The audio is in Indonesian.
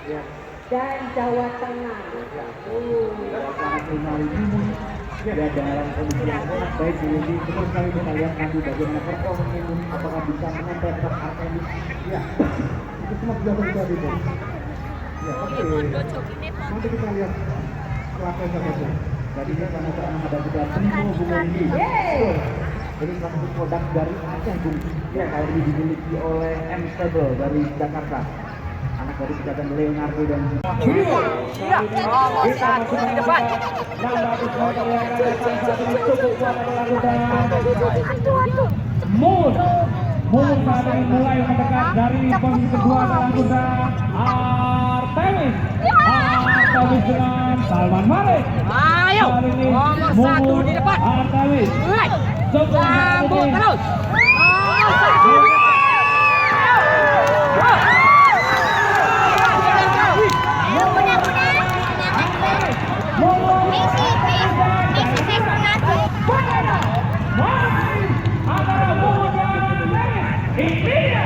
ya. Dan Jawa Tengah. Sangat final ini ya dalam kondisi yang sangat baik. Jadi betul sekali kita lihat nanti bagaimana performa Mimun, apakah bisa menempel ke Artemis. Ya, itu semua sudah terjadi. Ya, oke. Nanti kita lihat pelakon saja. Tadinya karena kita menghadapi Timo Bumenggi. Ini salah satu produk dari Aceh Bung. Ya, kali ini dimiliki oleh M Stable dari Jakarta. Anak dari Kejahatan Leonardo dan Iya, nomor 1 di depan. Moon saat ini mulai mendekat dari posisi kedua dalam kuda Artemis dengan Salman Malik. Ayo, nomor 1 di depan. Artemis Sambut terus. Nomor 1. Ini dia